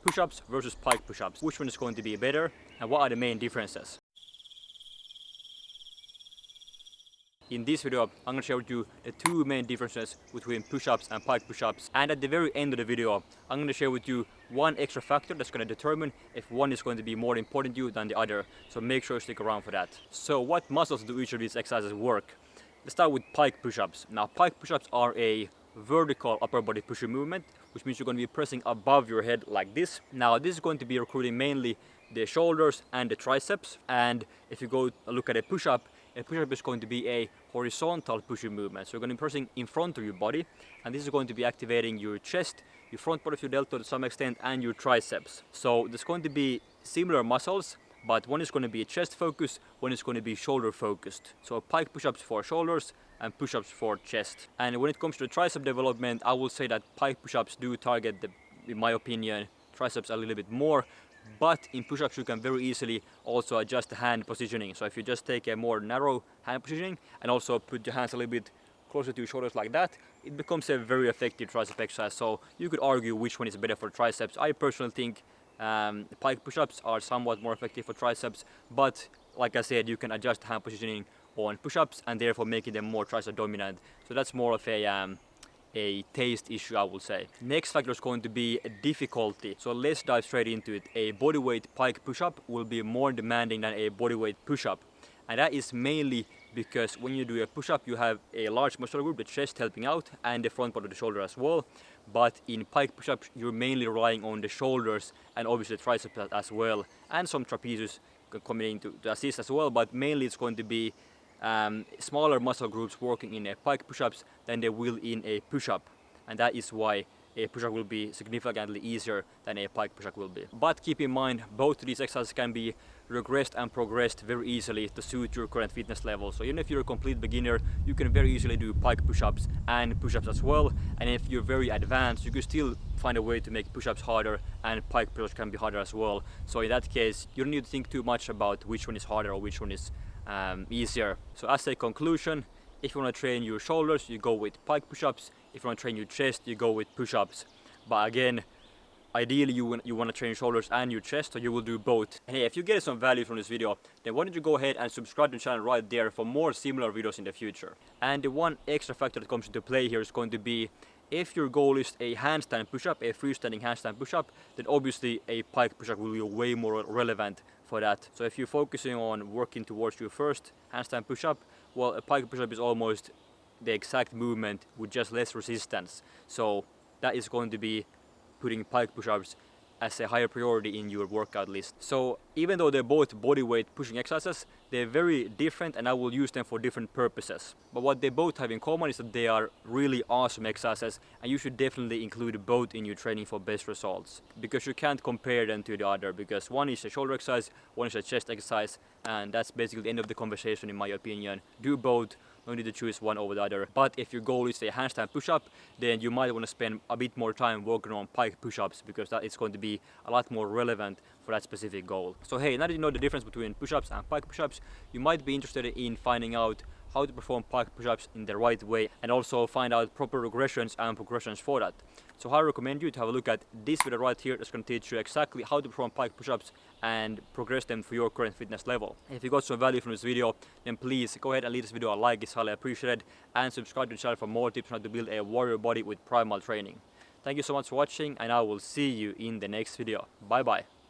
push-ups versus pike push-ups. Which one is going to be better and what are the main differences? In this video, I'm going to share with you the two main differences between push-ups and pike push-ups. And at the very end of the video, I'm going to share with you one extra factor that's going to determine if one is going to be more important to you than the other. So make sure you stick around for that. So what muscles do each of these exercises work? Let's start with pike push-ups. Now pike push-ups are a vertical upper body pushing movement, which means you're going to be pressing above your head like this. Now this is going to be recruiting mainly the shoulders and the triceps. And if you go look at a push-up is going to be a horizontal pushing movement. So you're going to be pressing in front of your body, and this is going to be activating your chest, your front part of your deltoid to some extent, and your triceps. So there's going to be similar muscles, but one is going to be chest focused, one is going to be shoulder focused. So pike push-ups for shoulders and push-ups for chest. And when it comes to the tricep development, I will say that pike push-ups do target in my opinion, triceps a little bit more. But in push-ups you can very easily also adjust the hand positioning. So if you just take a more narrow hand positioning and also put your hands a little bit closer to your shoulders like that, it becomes a very effective tricep exercise. So you could argue which one is better for triceps. I personally think pike push-ups are somewhat more effective for triceps, but like I said, you can adjust the hand positioning on push-ups and therefore making them more tricep dominant. So that's more of a taste issue, I will say. Next factor is going to be difficulty. So let's dive straight into it. A bodyweight pike push-up will be more demanding than a bodyweight push-up. And that is mainly because when you do a push-up, you have a large muscle group, the chest helping out, and the front part of the shoulder as well. But in pike push-ups, you're mainly relying on the shoulders and obviously the triceps as well, and some trapezius coming in to assist as well. But mainly it's going to be smaller muscle groups working in a pike push-ups than they will in a push-up, and that is why a push-up will be significantly easier than a pike push-up will be. But keep in mind, both of these exercises can be regressed and progressed very easily to suit your current fitness level. So even if you're a complete beginner, you can very easily do pike push-ups and push-ups as well. And if you're very advanced, you can still find a way to make push-ups harder, and pike push-ups can be harder as well. So in that case, you don't need to think too much about which one is harder or which one is easier. So as a conclusion, if you want to train your shoulders, you go with pike push-ups. If you want to train your chest, you go with push-ups. But again, ideally you want to train your shoulders and your chest, so you will do both. And hey, if you get some value from this video, then why don't you go ahead and subscribe to the channel right there for more similar videos in the future. And the one extra factor that comes into play here is going to be, if your goal is a handstand push-up, a freestanding handstand push-up, then obviously a pike push-up will be way more relevant for that. So if you're focusing on working towards your first handstand push-up, well, a pike push-up is almost the exact movement with just less resistance. So that is going to be putting pike push-ups as a higher priority in your workout list. So even though they're both bodyweight pushing exercises, they're very different and I will use them for different purposes. But what they both have in common is that they are really awesome exercises, and you should definitely include both in your training for best results. Because you can't compare them to the other, because one is a shoulder exercise, one is a chest exercise, and that's basically the end of the conversation in my opinion. Do both. No need to choose one over the other. But if your goal is a handstand push-up, then you might want to spend a bit more time working on pike push-ups, because that is going to be a lot more relevant for that specific goal. So hey, now that you know the difference between push-ups and pike push-ups, you might be interested in finding out how to perform pike push-ups in the right way, and also find out proper regressions and progressions for that. So I recommend you to have a look at this video right here. That's going to teach you exactly how to perform pike push-ups and progress them for your current fitness level. If you got some value from this video, then please go ahead and leave this video a like. It's highly appreciated, and subscribe to the channel for more tips on how to build a warrior body with primal training. Thank you so much for watching, and I will see you in the next video. Bye bye.